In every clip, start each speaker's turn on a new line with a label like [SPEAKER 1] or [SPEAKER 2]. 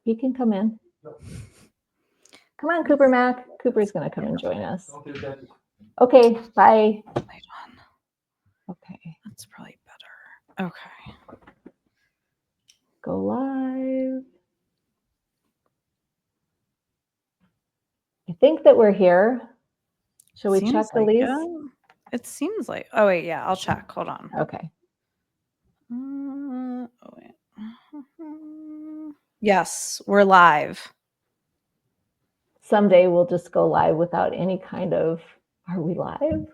[SPEAKER 1] He can come in. Come on, Cooper Mac. Cooper's going to come and join us. Okay, bye.
[SPEAKER 2] Wait on.
[SPEAKER 1] Okay.
[SPEAKER 2] That's probably better. Okay.
[SPEAKER 1] Go live. I think that we're here. Shall we check, Alyse?
[SPEAKER 2] It seems like. Oh, wait. Yeah, I'll check. Hold on.
[SPEAKER 1] Okay.
[SPEAKER 2] Oh, wait. Yes, we're live.
[SPEAKER 1] Someday we'll just go live without any kind of, are we live?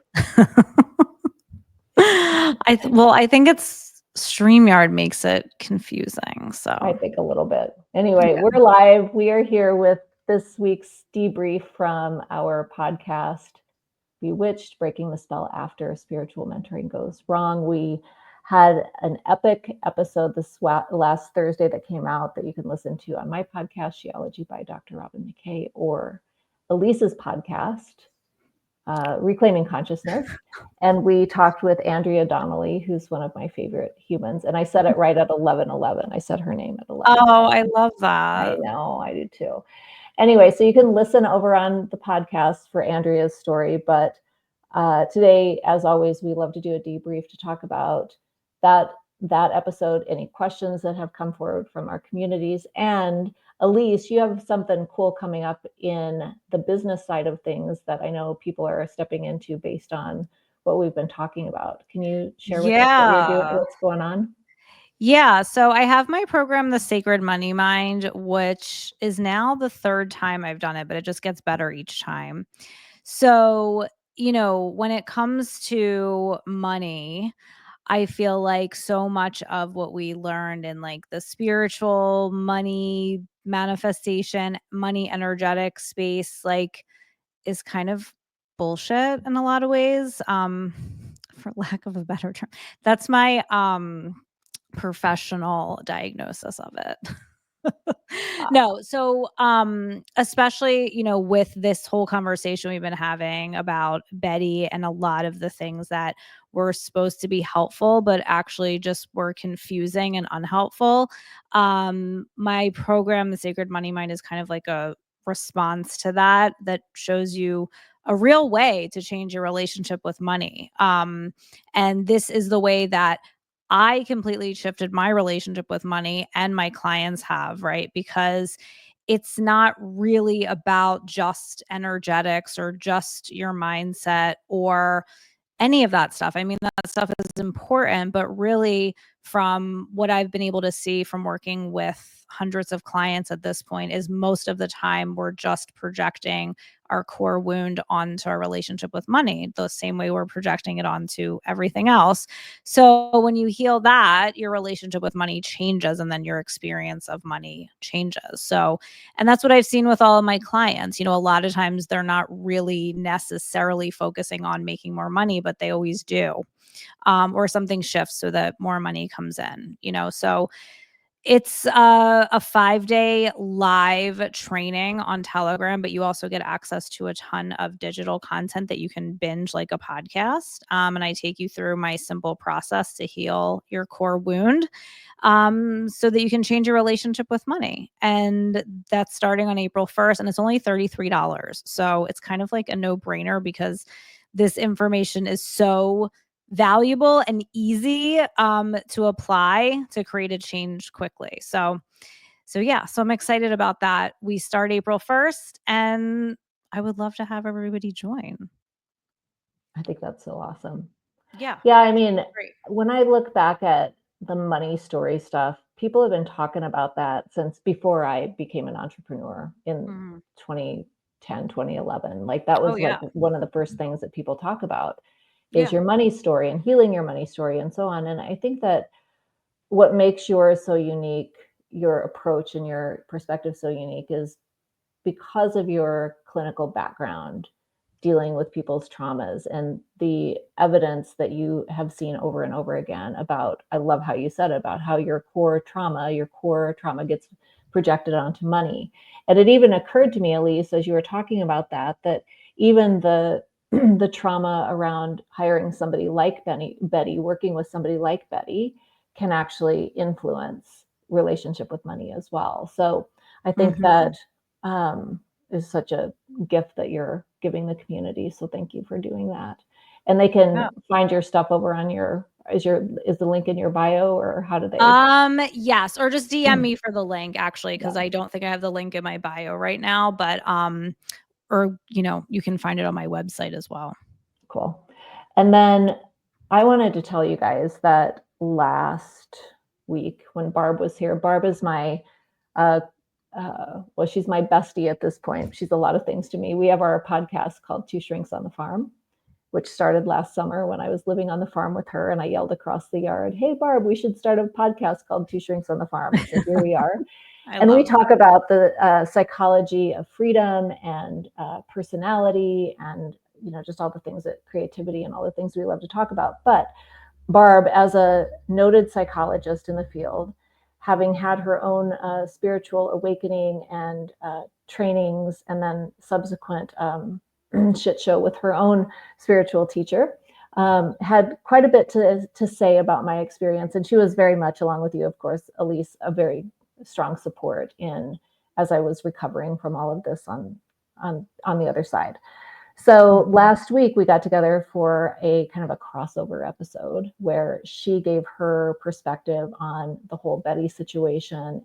[SPEAKER 2] I think it's StreamYard makes it confusing. So
[SPEAKER 1] I think a little bit. Anyway, We're live. We are here with this week's debrief from our podcast, Bewitched, Breaking the Spell After Spiritual Mentoring Goes Wrong. We had an epic episode this last Thursday that came out that you can listen to on my podcast, Sheology by Dr. Robyn, McKay, or Alyse's podcast, Reclaiming Consciousness. And we talked with Andrea Donnelly, who's one of my favorite humans. And I said it right at 11:11. I said her name at 11.
[SPEAKER 2] Oh, I love that.
[SPEAKER 1] I know, I do too. Anyway, so you can listen over on the podcast for Andrea's story. But today, as always, we love to do a debrief to talk about that episode, any questions that have come forward from our communities. And Alyse, you have something cool coming up in the business side of things that I know people are stepping into based on what we've been talking about. Can you share with us what you're doing, what's going on?
[SPEAKER 2] Yeah. So I have my program, The Sacred Money Mind, which is now the third time I've done it, but it just gets better each time. So, when it comes to money, I feel like so much of what we learned in like the spiritual money manifestation, money energetic space, like is kind of bullshit in a lot of ways. For lack of a better term. That's my professional diagnosis of it. No. So, especially, with this whole conversation we've been having about Betty and a lot of the things that were supposed to be helpful, but actually just were confusing and unhelpful. My program, The Sacred Money Mind, is kind of like a response to that shows you a real way to change your relationship with money. And this is the way that I completely shifted my relationship with money, and my clients have, right? Because it's not really about just energetics or just your mindset or any of that stuff. I mean, that stuff is important, but really from what I've been able to see from working with hundreds of clients at this point is most of the time we're just projecting our core wound onto our relationship with money, the same way we're projecting it onto everything else. So when you heal that, your relationship with money changes, and then your experience of money changes. So, and that's what I've seen with all of my clients. A lot of times they're not really necessarily focusing on making more money, but they always do. Or something shifts so that more money comes in, so it's a 5-day live training on Telegram, but you also get access to a ton of digital content that you can binge like a podcast. And I take you through my simple process to heal your core wound, so that you can change your relationship with money. And that's starting on April 1st, and it's only $33. So it's kind of like a no-brainer because this information is so valuable and easy to apply to create a change quickly. So I'm excited about that. We start April 1st, and I would love to have everybody join.
[SPEAKER 1] I think that's so awesome.
[SPEAKER 2] Yeah.
[SPEAKER 1] I mean,
[SPEAKER 2] great.
[SPEAKER 1] When I look back at the money story stuff, people have been talking about that since before I became an entrepreneur in 2010, 2011. Like that was one of the first things that people talk about is your money story and healing your money story and so on. And I think that what makes yours so unique, your approach and your perspective so unique, is because of your clinical background dealing with people's traumas and the evidence that you have seen over and over again about, I love how you said it, about how your core trauma gets projected onto money. And it even occurred to me, Alyse, as you were talking about that even the trauma around hiring somebody like Betty, working with somebody like Betty, can actually influence relationship with money as well. So I think that is such a gift that you're giving the community. So thank you for doing that. And they can find your stuff over on is the link in your bio, or how do they?
[SPEAKER 2] Yes, or just DM me for the link, actually, because I don't think I have the link in my bio right now, but or you can find it on my website as well.
[SPEAKER 1] Cool. And then I wanted to tell you guys that last week when Barb was here, Barb is my well, she's my bestie at this point. She's a lot of things to me. We have our podcast called Two Shrinks on the Farm, which started last summer when I was living on the farm with her, and I yelled across the yard, "Hey, Barb, we should start a podcast called Two Shrinks on the Farm." And so here we are. And we talk about the psychology of freedom and personality and, just all the things that creativity and all the things we love to talk about. But Barb, as a noted psychologist in the field, having had her own spiritual awakening and trainings, and then subsequent shit show with her own spiritual teacher, had quite a bit to say about my experience. And she was very much, along with you, of course, Alyse, a very strong support as I was recovering from all of this on the other side. So last week we got together for a kind of a crossover episode where she gave her perspective on the whole Betty situation,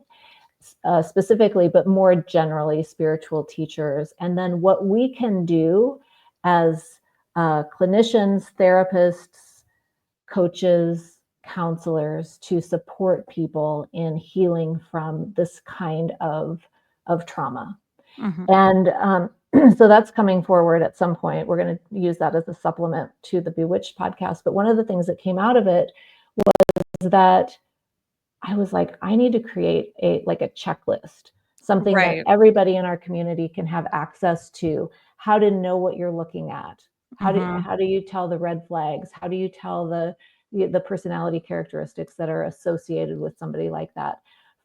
[SPEAKER 1] specifically, but more generally, spiritual teachers, and then what we can do as clinicians, therapists, coaches, counselors to support people in healing from this kind of trauma. And so that's coming forward at some point. We're going to use that as a supplement to the Bewitched podcast. But one of the things that came out of it was that I was like, I need to create a checklist, something that everybody in our community can have access to. How to know what you're looking at. How do you tell the red flags? How do you tell the personality characteristics that are associated with somebody like that,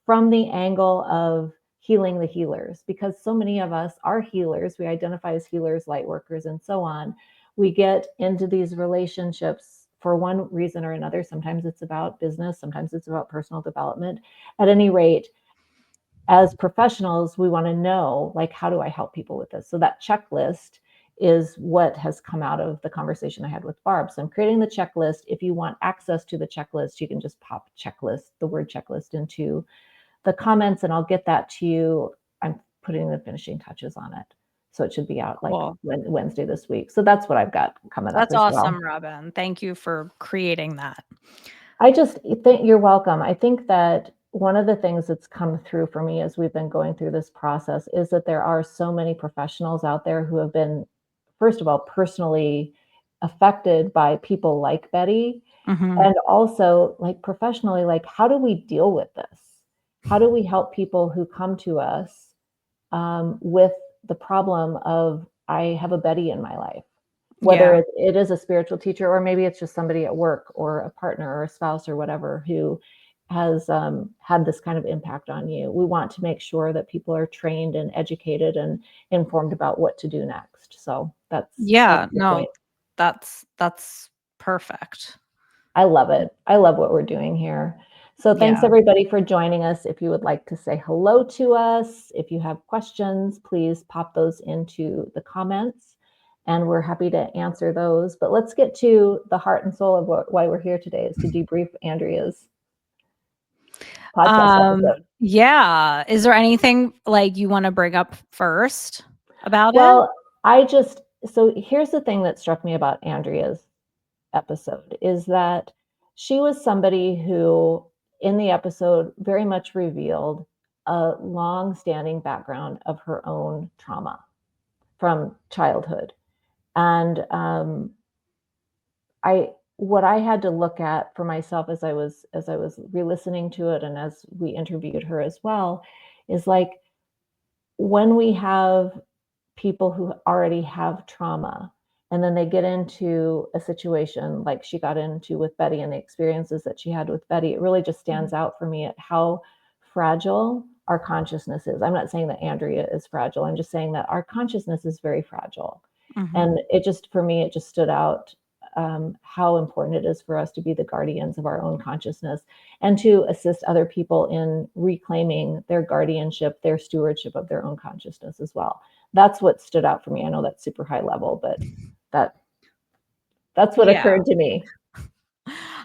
[SPEAKER 1] from the angle of healing the healers? Because so many of us are healers. We identify as healers, light workers, and so on. We get into these relationships for one reason or another. Sometimes it's about business. Sometimes it's about personal development. At any rate, as professionals, we want to know, how do I help people with this? So that checklist is what has come out of the conversation I had with Barb. So I'm creating the checklist. If you want access to the checklist, you can just pop checklist, the word checklist, into the comments, and I'll get that to you. I'm putting the finishing touches on it. So it should be out Wednesday this week. So that's what I've got coming up.
[SPEAKER 2] That's awesome, Robyn. Thank you for creating that.
[SPEAKER 1] I just think you're welcome. I think that one of the things that's come through for me as we've been going through this process is that there are so many professionals out there who have been, first of all, personally affected by people like Betty, and also professionally, how do we deal with this? How do we help people who come to us with the problem of, I have a Betty in my life, whether it is a spiritual teacher, or maybe it's just somebody at work or a partner or a spouse or whatever who has had this kind of impact on you. We want to make sure that people are trained and educated and informed about what to do next. So that's
[SPEAKER 2] perfect.
[SPEAKER 1] I love it. I love what we're doing here. So thanks everybody for joining us. If you would like to say hello to us, if you have questions, please pop those into the comments, and we're happy to answer those. But let's get to the heart and soul of why we're here today, is to debrief Andrea's podcast episode.
[SPEAKER 2] Yeah. Is there anything you want to bring up first about it?
[SPEAKER 1] Well, so here's the thing that struck me about Andrea's episode, is that she was somebody who, in the episode, very much revealed a long-standing background of her own trauma from childhood. And what I had to look at for myself as I was re-listening to it, and as we interviewed her as well, is when we have people who already have trauma, and then they get into a situation like she got into with Betty, and the experiences that she had with Betty, it really just stands out for me at how fragile our consciousness is. I'm not saying that Andrea is fragile. I'm just saying that our consciousness is very fragile. And it just, for me, it just stood out how important it is for us to be the guardians of our own consciousness and to assist other people in reclaiming their guardianship, their stewardship of their own consciousness as well. That's what stood out for me. I know that's super high level, but that's what occurred to me.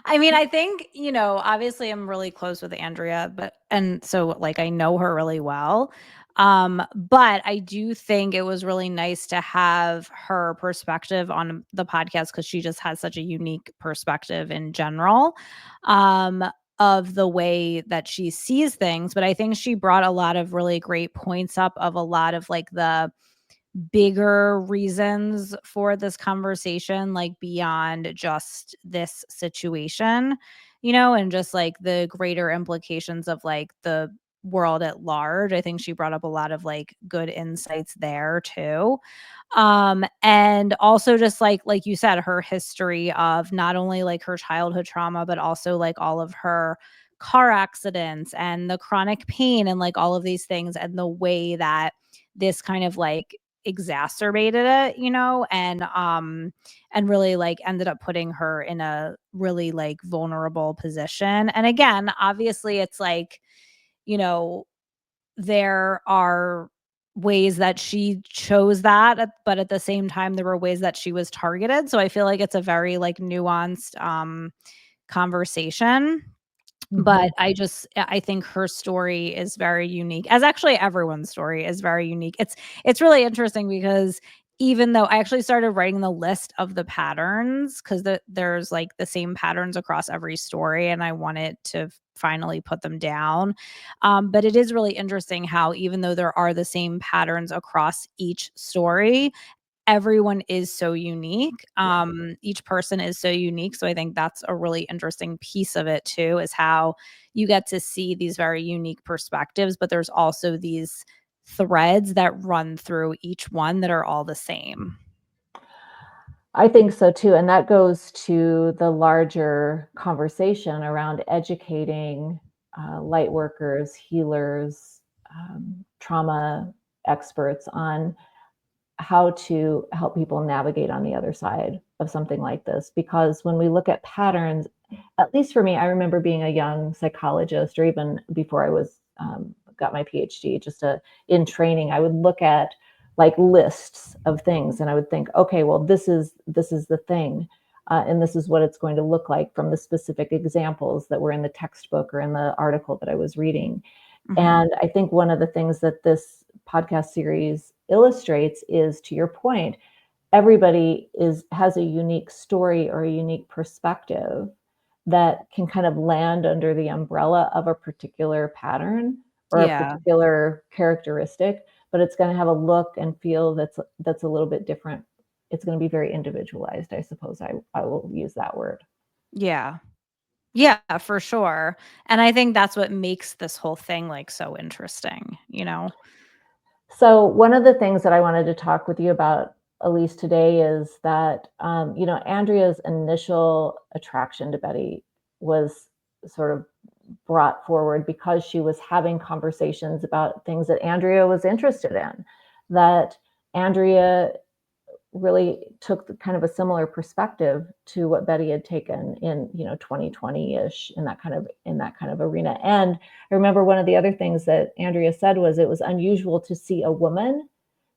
[SPEAKER 2] I mean, I think, obviously I'm really close with Andrea, and so like I know her really well. But I do think it was really nice to have her perspective on the podcast because she just has such a unique perspective in general, of the way that she sees things. But I think she brought a lot of really great points up of a lot of like the bigger reasons for this conversation, like beyond just this situation, and just like the greater implications of like the world at large. I think she brought up a lot of like good insights there too. And also just like you said, her history of not only like her childhood trauma, but also like all of her car accidents and the chronic pain and like all of these things and the way that this kind of like exacerbated it, and really like ended up putting her in a really like vulnerable position. And again, obviously it's like, there are ways that she chose that, but at the same time there were ways that she was targeted. So I feel like it's a very like nuanced conversation. But I think her story is very unique, as actually everyone's story is very unique. It's really interesting because even though I actually started writing the list of the patterns because there's like the same patterns across every story, and I wanted to finally put them down. But it is really interesting how even though there are the same patterns across each story, everyone is so unique. Each person is so unique. So I think that's a really interesting piece of it too, is how you get to see these very unique perspectives, but there's also these threads that run through each one that are all the same.
[SPEAKER 1] I think so too. And that goes to the larger conversation around educating light workers, healers, trauma experts on how to help people navigate on the other side of something like this. Because when we look at patterns, at least for me, I remember being a young psychologist, or even before I was got my PhD, in training, I would look at like lists of things, and I would think, okay, well, this is the thing, and this is what it's going to look like from the specific examples that were in the textbook or in the article that I was reading. And I think one of the things that this podcast series illustrates is, to your point, everybody has a unique story or a unique perspective that can kind of land under the umbrella of a particular pattern or a particular characteristic, but it's going to have a look and feel that's a little bit different. It's going to be very individualized, I suppose. I will use that word.
[SPEAKER 2] Yeah. Yeah, for sure. And I think that's what makes this whole thing like so interesting,
[SPEAKER 1] So one of the things that I wanted to talk with you about, Alyse, today is that, Andrea's initial attraction to Betty was sort of brought forward because she was having conversations about things that Andrea was interested in, that Andrea really took kind of a similar perspective to what Betty had taken in 2020-ish, in that kind of arena. And I remember one of the other things that Andrea said was it was unusual to see a woman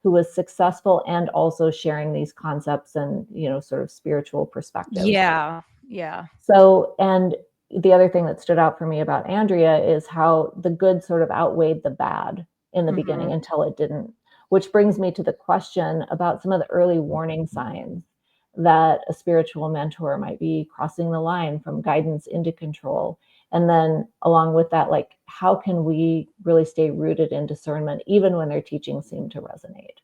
[SPEAKER 1] who was successful and also sharing these concepts and sort of spiritual perspectives.
[SPEAKER 2] Yeah.
[SPEAKER 1] So, and the other thing that stood out for me about Andrea is how the good sort of outweighed the bad in the beginning until it didn't. Which brings me to the question about some of the early warning signs that a spiritual mentor might be crossing the line from guidance into control. And then along with that, like, how can we really stay rooted in discernment, even when their teachings seem to resonate?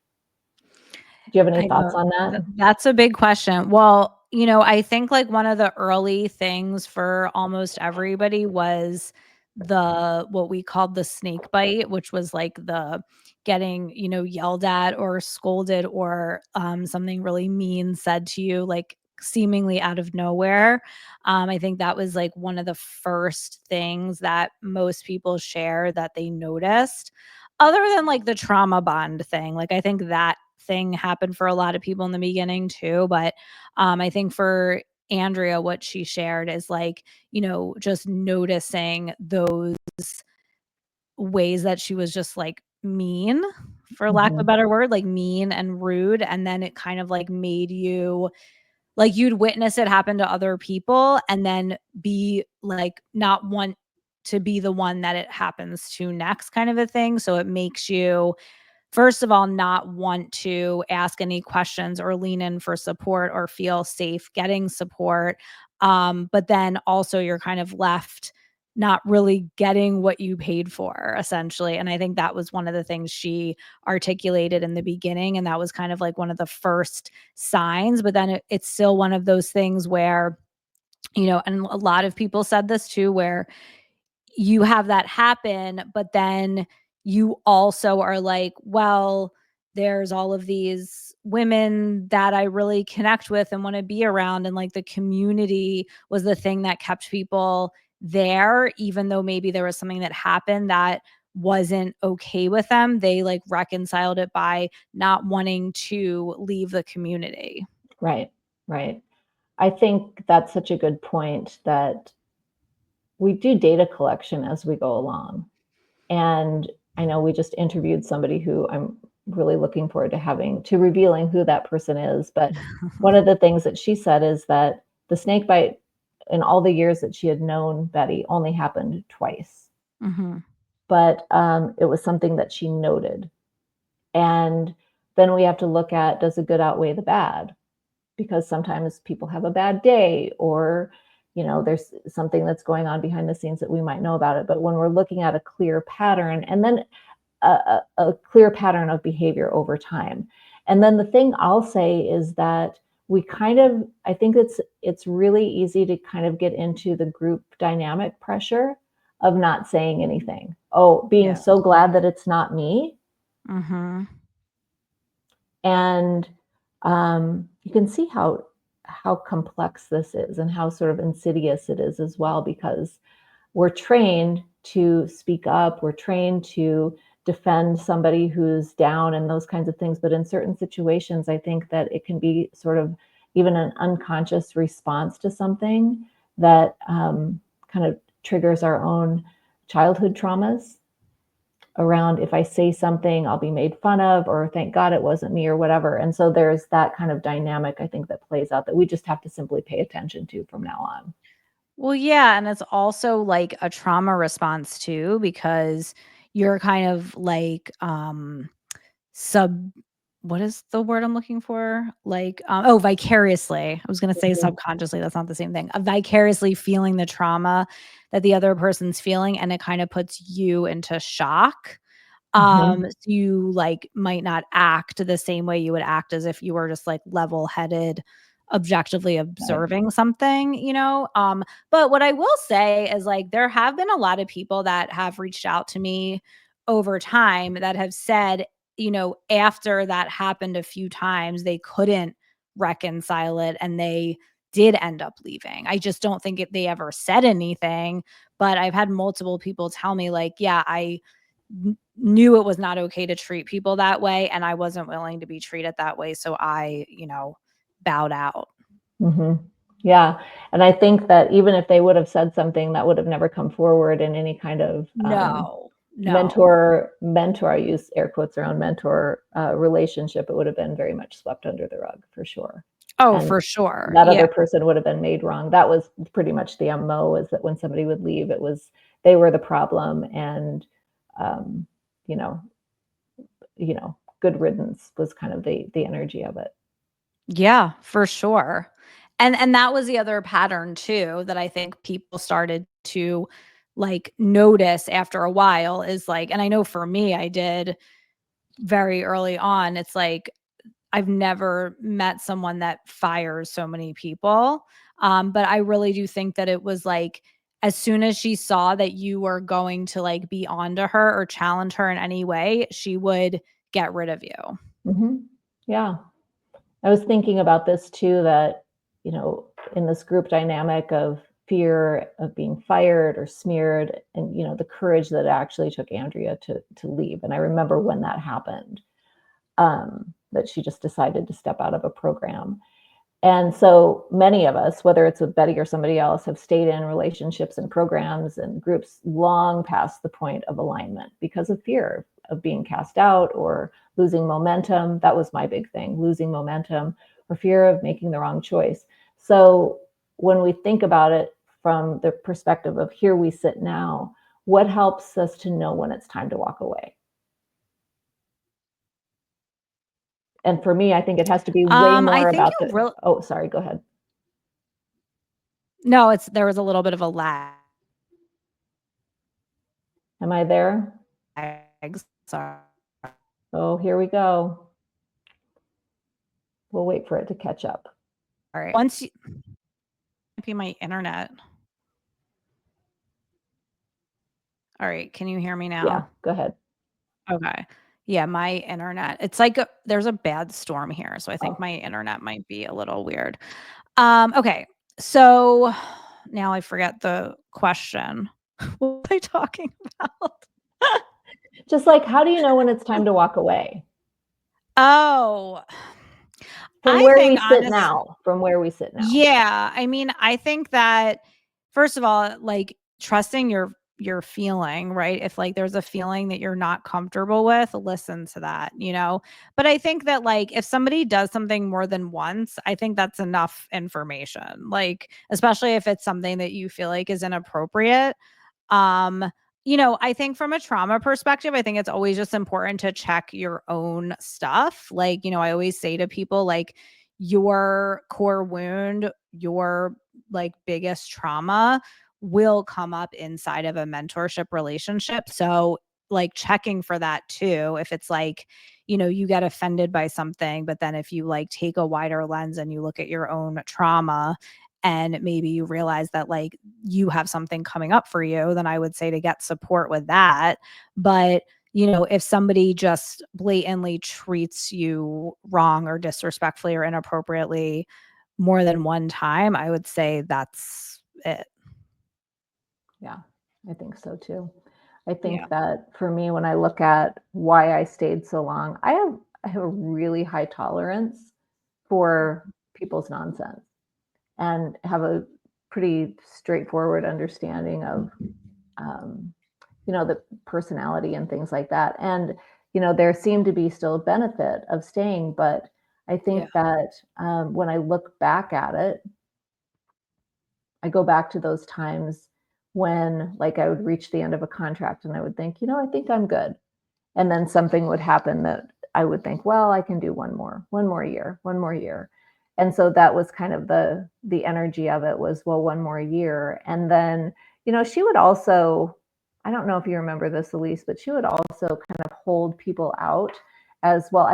[SPEAKER 1] Do you have any thoughts on that?
[SPEAKER 2] That's a big question. Well, I think like one of the early things for almost everybody was what we called the snake bite, which was like the getting, yelled at or scolded or something really mean said to you, like seemingly out of nowhere. I think that was like one of the first things that most people share that they noticed, other than like the trauma bond thing. Like I think that thing happen for a lot of people in the beginning too. But I think for Andrea, what she shared is like, just noticing those ways that she was just like mean, for lack of a better word, like mean and rude. And then it kind of like made you like you'd witness it happen to other people and then be like not want to be the one that it happens to next, kind of a thing. So it makes you, first of all, not want to ask any questions or lean in for support or feel safe getting support. But then also you're kind of left not really getting what you paid for, essentially. And I think that was one of the things she articulated in the beginning. And that was kind of like one of the first signs. But then it's still one of those things where, and a lot of people said this too, where you have that happen, but then you also are like, well, there's all of these women that I really connect with and want to be around. And like the community was the thing that kept people there, even though maybe there was something that happened that wasn't okay with them. They like reconciled it by not wanting to leave the community.
[SPEAKER 1] Right. Right. I think that's such a good point, that we do data collection as we go along. And I know we just interviewed somebody who I'm really looking forward to revealing who that person is. But one of the things that she said is that the snake bite in all the years that she had known Betty only happened twice. But it was something that she noted. And then we have to look at, does the good outweigh the bad? Because sometimes people have a bad day, or there's something that's going on behind the scenes that we might know about it. But when we're looking at a clear pattern, and then a clear pattern of behavior over time. And then the thing I'll say is that I think it's really easy to kind of get into the group dynamic pressure of not saying anything. Being so glad that it's not me. And you can see how complex this is and how sort of insidious it is as well, because we're trained to speak up, we're trained to defend somebody who's down and those kinds of things. But in certain situations, I think that it can be sort of even an unconscious response to something that kind of triggers our own childhood traumas around, if I say something, I'll be made fun of, or thank God it wasn't me, or whatever. And so there's that kind of dynamic, I think, that plays out that we just have to simply pay attention to from now on.
[SPEAKER 2] Well, yeah. And it's also like a trauma response too, because you're kind of like what is the word I'm looking for? Like, vicariously. I was going to say subconsciously. That's not the same thing. Vicariously feeling the trauma that the other person's feeling, and it kind of puts you into shock. So you like might not act the same way you would act as if you were just like level-headed, objectively observing something, but what I will say is like there have been a lot of people that have reached out to me over time that have said, after that happened a few times, they couldn't reconcile it and they did end up leaving. I just don't think they ever said anything, but I've had multiple people tell me like, yeah, I knew it was not okay to treat people that way, and I wasn't willing to be treated that way. So I, bowed out.
[SPEAKER 1] Yeah. And I think that even if they would have said something, that would have never come forward in any kind of mentor, I use air quotes around mentor relationship. It would have been very much swept under the rug, for sure.
[SPEAKER 2] And for sure.
[SPEAKER 1] That other person would have been made wrong. That was pretty much the MO, is that when somebody would leave, it was they were the problem, and good riddance was kind of the energy of it.
[SPEAKER 2] Yeah, for sure. And that was the other pattern too that I think people started to like notice after a while, is like, and I know for me, I did very early on. It's like I've never met someone that fires so many people. But I really do think that it was like, as soon as she saw that you were going to like be onto her or challenge her in any way, she would get rid of you.
[SPEAKER 1] Yeah. I was thinking about this too, that, in this group dynamic of fear of being fired or smeared, and, the courage that it actually took Andrea to leave. And I remember when that happened. that she just decided to step out of a program. And so many of us, whether it's with Betty or somebody else, have stayed in relationships and programs and groups long past the point of alignment because of fear of being cast out or losing momentum. That was my big thing, losing momentum or fear of making the wrong choice. So when we think about it from the perspective of here we sit now, what helps us to know when it's time to walk away? And for me, I think it has to be way more about the, oh, sorry, go ahead.
[SPEAKER 2] No, there was a little bit of a lag.
[SPEAKER 1] Am I there?
[SPEAKER 2] Sorry.
[SPEAKER 1] Oh, here we go. We'll wait for it to catch up.
[SPEAKER 2] All right. Once you, might be my internet. All right. Can you hear me now?
[SPEAKER 1] Yeah, go ahead.
[SPEAKER 2] Okay. Yeah, my internet. It's like there's a bad storm here, so I think my internet might be a little weird. Okay. So now I forget the question. What was I talking about?
[SPEAKER 1] Just like, how do you know when it's time to walk away?
[SPEAKER 2] Oh,
[SPEAKER 1] from where we sit now.
[SPEAKER 2] Yeah. I mean, I think that first of all, like trusting your feeling, right? If like there's a feeling that you're not comfortable with, listen to that, you know? But I think that like if somebody does something more than once, I think that's enough information. Like especially if it's something that you feel like is inappropriate. Um you know, I think from a trauma perspective, I think it's always just important to check your own stuff. Like, you know, I always say to people like your core wound, your like biggest trauma will come up inside of a mentorship relationship. So, like checking for that too. If it's like, you know, you get offended by something, but then if you like take a wider lens and you look at your own trauma and maybe you realize that like you have something coming up for you, then I would say to get support with that. But you know, if somebody just blatantly treats you wrong or disrespectfully or inappropriately more than one time, I would say that's it.
[SPEAKER 1] Yeah, I think so too. I think that for me, when I look at why I stayed so long, I have a really high tolerance for people's nonsense and have a pretty straightforward understanding of, you know, the personality and things like that. And, you know, there seemed to be still a benefit of staying, but I think that when I look back at it, I go back to those times when like I would reach the end of a contract and I would think, you know, I think I'm good. And then something would happen that I would think, well, I can do one more year. And so that was kind of the energy of it was, well, one more year. And then, you know, she would also, I don't know if you remember this, Alyse, but she would also kind of hold people out as well.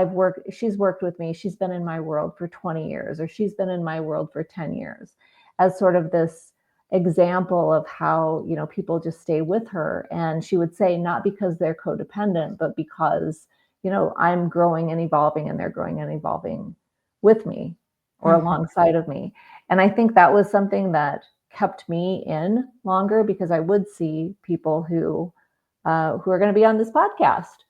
[SPEAKER 1] She's worked with me. She's been in my world for 20 years, or she's been in my world for 10 years as sort of this example of how, you know, people just stay with her. And she would say, not because they're codependent, but because, you know, I'm growing and evolving and they're growing and evolving with me or alongside of me. And I think that was something that kept me in longer, because I would see people who are going to be on this podcast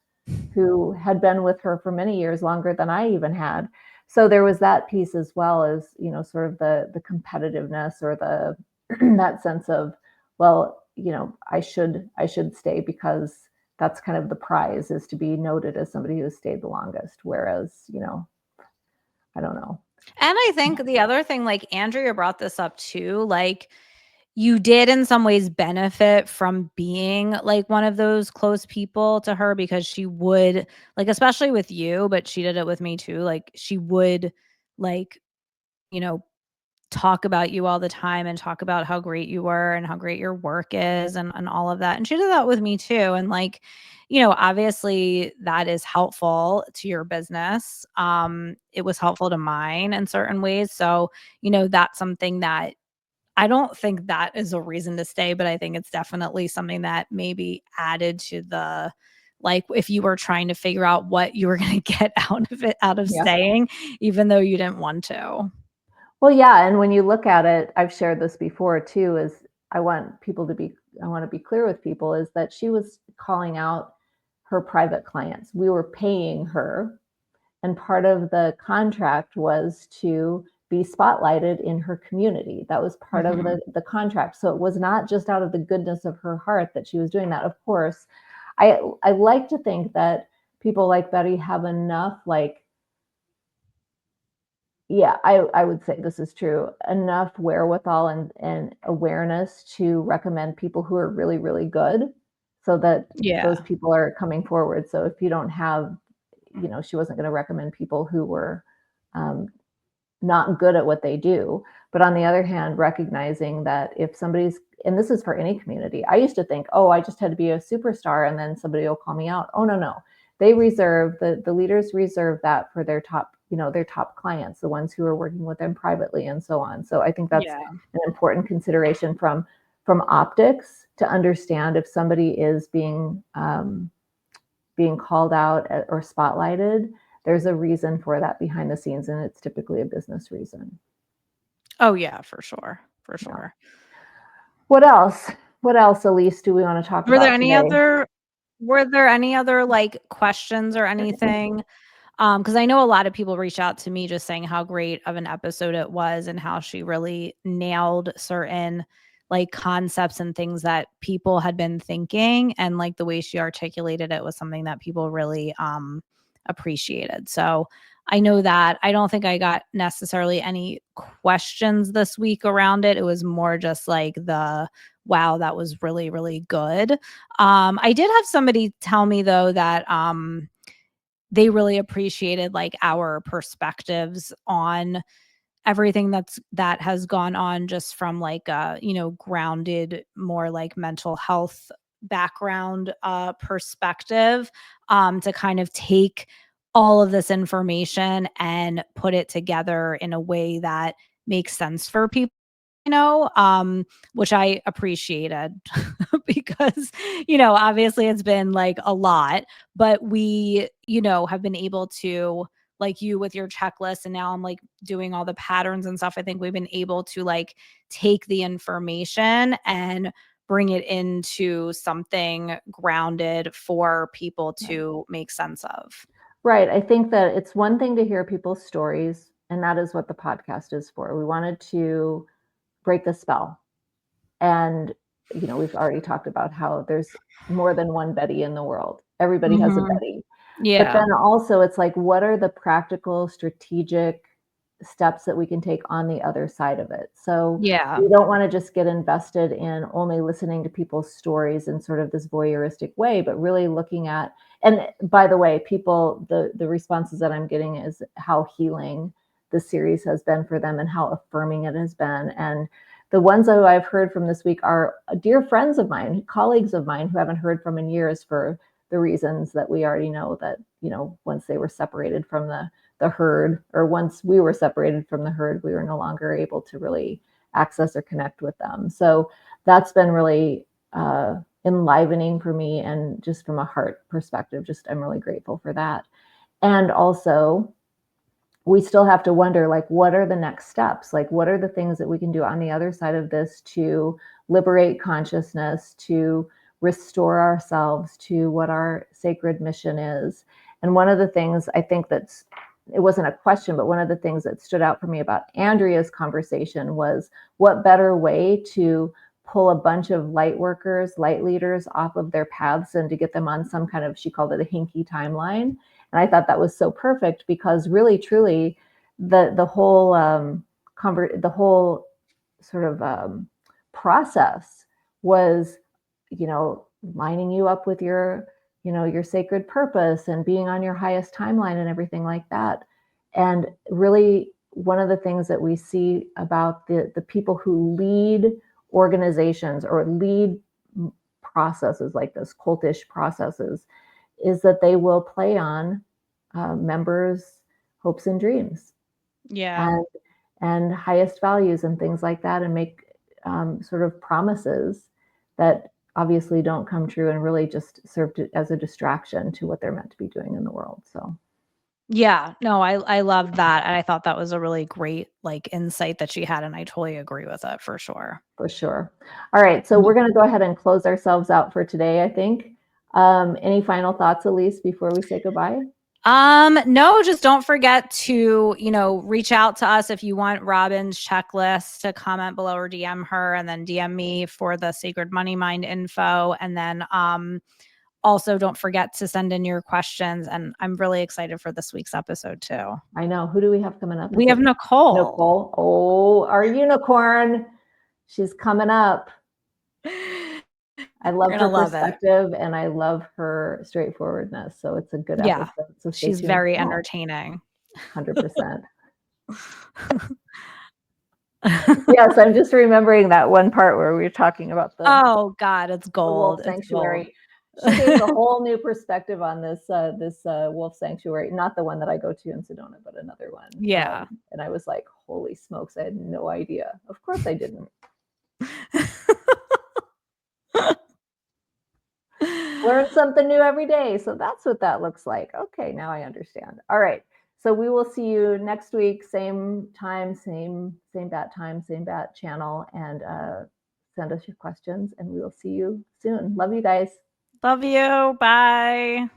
[SPEAKER 1] who had been with her for many years, longer than I even had. So there was that piece, as well as, you know, sort of the competitiveness or the that sense of, well, you know, I should stay, because that's kind of the prize, is to be noted as somebody who has stayed the longest. Whereas, you know, I don't know.
[SPEAKER 2] And I think the other thing, like Andrea brought this up too, like you did in some ways benefit from being like one of those close people to her, because she would like, especially with you, but she did it with me too. Like she would like, you know, talk about you all the time and talk about how great you were and how great your work is and all of that. And she did that with me too. And like, you know, obviously that is helpful to your business. It was helpful to mine in certain ways. So, you know, that's something that I don't think that is a reason to stay, but I think it's definitely something that maybe added to the, like if you were trying to figure out what you were going to get out of it, out of staying, even though you didn't want to.
[SPEAKER 1] Well, yeah. And when you look at it, I've shared this before too, is I want to be clear with people, is that she was calling out her private clients. We were paying her And part of the contract was to be spotlighted in her community. That was part of the contract. So it was not just out of the goodness of her heart that she was doing that. Of course, I like to think that people like Betty have enough, like, yeah, I would say this is true, enough wherewithal and awareness to recommend people who are really, really good, so that those people are coming forward. So if you don't have, she wasn't going to recommend people who were not good at what they do. But on the other hand, recognizing that if somebody's, and this is for any community, I used to think, oh, I just had to be a superstar and then somebody will call me out. Oh, no. They reserve, the leaders reserve that for their top, their top clients, the ones who are working with them privately and so on. So I think that's an important consideration from optics, to understand if somebody is being called out or spotlighted, there's a reason for that behind the scenes, and it's typically a business reason.
[SPEAKER 2] Oh yeah, for sure. For sure.
[SPEAKER 1] What else, Alyse, do we want to talk about today?
[SPEAKER 2] Were there any other like questions or anything? Because I know a lot of people reached out to me just saying how great of an episode it was and how she really nailed certain like concepts and things that people had been thinking, and like the way she articulated it was something that people really appreciated. So I know that I don't think I got necessarily any questions this week around it. It was more just like wow, that was really, really good. I did have somebody tell me though that they really appreciated like our perspectives on everything that has gone on, just from like grounded, more like mental health background perspective, to kind of take all of this information and put it together in a way that makes sense for people, which I appreciated because, obviously it's been like a lot, but we, have been able to, like you with your checklist, and now I'm like doing all the patterns and stuff. I think we've been able to like take the information and bring it into something grounded for people to make sense of.
[SPEAKER 1] Right. I think that it's one thing to hear people's stories, and that is what the podcast is for. We wanted to break the spell. And, we've already talked about how there's more than one Betty in the world. Everybody has a Betty.
[SPEAKER 2] Yeah.
[SPEAKER 1] But then also it's like, what are the practical, strategic steps that we can take on the other side of it? So we don't want to just get invested in only listening to people's stories in sort of this voyeuristic way, but really looking at, and by the way, people, the responses that I'm getting is how healing the series has been for them and how affirming it has been. And the ones that I've heard from this week are dear friends of mine, colleagues of mine who haven't heard from in years, for the reasons that we already know, that, once they were separated from the herd, or once we were separated from the herd, we were no longer able to really access or connect with them. So that's been really enlivening for me. And just from a heart perspective, I'm really grateful for that. And also, we still have to wonder, like, what are the next steps? Like, what are the things that we can do on the other side of this to liberate consciousness, to restore ourselves to what our sacred mission is? And one of the things I think it wasn't a question, but one of the things that stood out for me about Andrea's conversation was, what better way to pull a bunch of light workers, light leaders off of their paths and to get them on some kind of, she called it a hinky timeline. And I thought that was so perfect, because really, truly, the whole sort of process was, lining you up with your, your sacred purpose and being on your highest timeline and everything like that. And really, one of the things that we see about the people who lead organizations or lead processes like this, cultish processes, is that they will play on members' hopes and dreams, and highest values and things like that, and make sort of promises that obviously don't come true, and really just serve as a distraction to what they're meant to be doing in the world. So
[SPEAKER 2] yeah, no, I love that. And I thought that was a really great like insight that she had. And I totally agree with it for sure.
[SPEAKER 1] For sure. All right. So we're going to go ahead and close ourselves out for today, I think. Any final thoughts, Alyse, before we say goodbye?
[SPEAKER 2] No, just don't forget to, reach out to us if you want Robyn's checklist, to comment below or DM her, and then DM me for the Sacred Money Mind info. And then also don't forget to send in your questions. And I'm really excited for this week's episode too.
[SPEAKER 1] I know. Who do we have coming up?
[SPEAKER 2] We have Nicole.
[SPEAKER 1] Nicole. Oh, our unicorn. She's coming up. I love her perspective and I love her straightforwardness. So it's a good episode. So
[SPEAKER 2] she's very entertaining.
[SPEAKER 1] 100%. Yes, I'm just remembering that one part where we were talking about the
[SPEAKER 2] it's gold.
[SPEAKER 1] Wolf Sanctuary. She gave a whole new perspective on this wolf sanctuary, not the one that I go to in Sedona, but another one.
[SPEAKER 2] Yeah.
[SPEAKER 1] And I was like, holy smokes, I had no idea. Of course I didn't. Learn something new every day. So that's what that looks like. Okay, now I understand. All right. So we will see you next week, same time, same bat time, same bat channel, and send us your questions, and we will see you soon. Love you guys.
[SPEAKER 2] Love you. Bye.